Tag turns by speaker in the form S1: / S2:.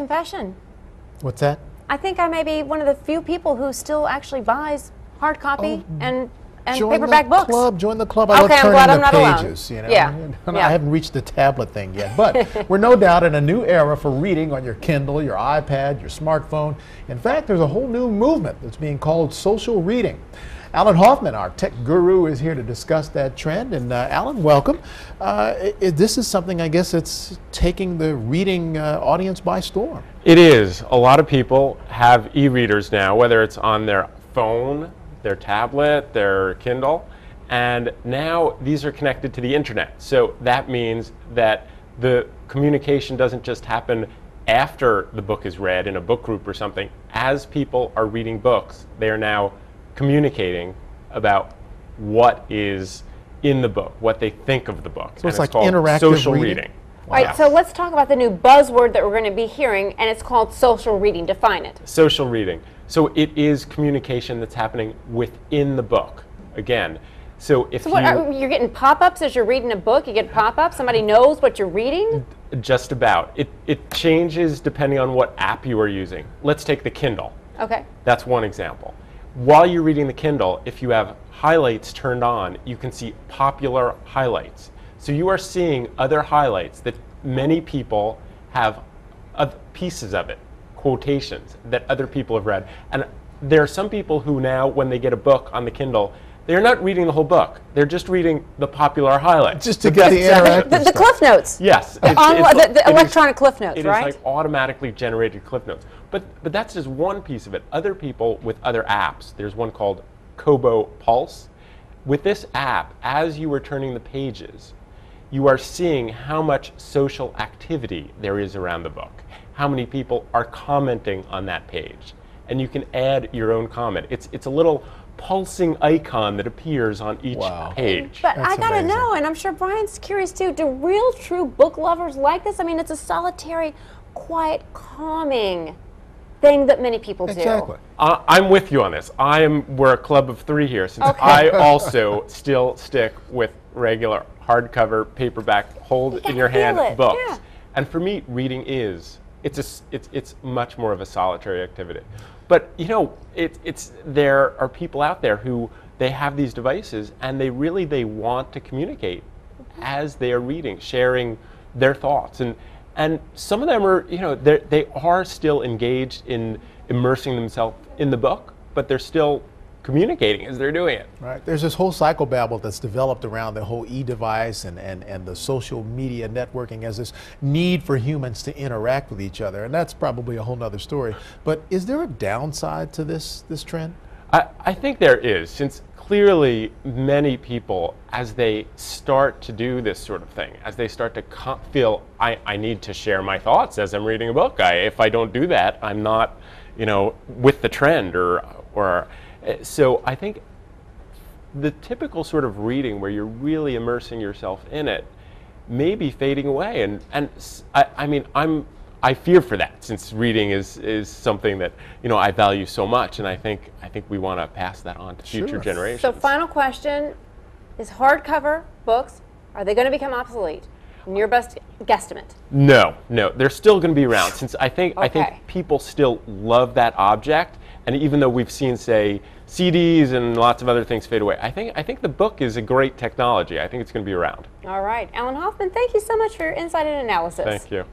S1: confession.
S2: What's that?
S1: I think I may be one of the few people who still actually buys hard copy and
S2: Join
S1: paperback
S2: the
S1: books.
S2: club. Join the club. I love
S1: Okay, I'm
S2: turning
S1: glad
S2: the
S1: I'm not
S2: pages.
S1: alone.
S2: You know?
S1: Yeah.
S2: I haven't reached the tablet thing yet, but we're no doubt in a new era for reading on your Kindle, your iPad, your smartphone. In fact, there's a whole new movement that's being called social reading. Allan Hoffman, our tech guru, is here to discuss that trend. And Allan, welcome. This is something, I guess, that's taking the reading audience by storm.
S3: It is. A lot of people have e-readers now, whether it's on their phone, their tablet, their Kindle, and now these are connected to the internet. So that means that the communication doesn't just happen after the book is read in a book group or something. As people are reading books, they are now communicating about what is in the book, what they think of the book.
S2: So it's like interactive
S3: social
S2: reading?
S1: Wow. All right, so let's talk about the new buzzword that we're going to be hearing, and it's called social reading. Define it.
S3: Social reading. So it is communication that's happening within the book. Again, so if
S1: you're getting pop-ups as you're reading a book, you get pop-ups, somebody knows what you're reading?
S3: Just about. It changes depending on what app you are using. Let's take the Kindle.
S1: Okay.
S3: That's one example. While you're reading the Kindle, if you have highlights turned on, you can see popular highlights. So you are seeing other highlights that many people have pieces of it, quotations that other people have read. And there are some people who now, when they get a book on the Kindle, they're not reading the whole book. They're just reading the popular highlights.
S2: Just to get the interactive
S1: the Cliff Notes.
S3: Yes.
S1: The electronic Cliff Notes, right?
S3: It is like automatically generated Cliff Notes. But that's just one piece of it. Other people with other apps, there's one called Kobo Pulse. With this app, as you are turning the pages, you are seeing how much social activity there is around the book, how many people are commenting on that page. And you can add your own comment. It's a little pulsing icon that appears on each page.
S1: But
S2: That's
S1: I gotta
S2: amazing.
S1: know, and I'm sure Brian's curious too, do real true book lovers like this? I mean, it's a solitary, quiet, calming thing that many people do.
S2: Exactly.
S3: I'm with you on this. We're a club of three here, since I also still stick with regular hardcover, paperback, hold in your hand books.
S1: Yeah.
S3: And for me, reading it's much more of a solitary activity. But you know, there are people out there who they have these devices and they want to communicate as they are reading, sharing their thoughts, and some of them are, you know, they are still engaged in immersing themselves in the book, but they're still communicating as they're doing it.
S2: Right. There's this whole psychobabble that's developed around the whole e-device and the social media networking as this need for humans to interact with each other, and that's probably a whole nother story. But is there a downside to this trend?
S3: I think there is, since clearly many people, as they start to do this sort of thing, as they start to feel, I need to share my thoughts as I'm reading a book. If I don't do that, I'm not, you know, with the trend or so I think the typical sort of reading where you're really immersing yourself in it may be fading away, and I mean I fear for that, since reading is something that, you know, I value so much, and I think we want to pass that on to future generations.
S1: So final question, is hardcover books, are they going to become obsolete? In your best guesstimate?
S3: No, they're still going to be around, since I think people still love that object, and even though we've seen, say, CDs and lots of other things fade away, I think the book is a great technology. I think it's going to be around.
S1: All right, Allan Hoffman, thank you so much for your insight and analysis.
S3: Thank you.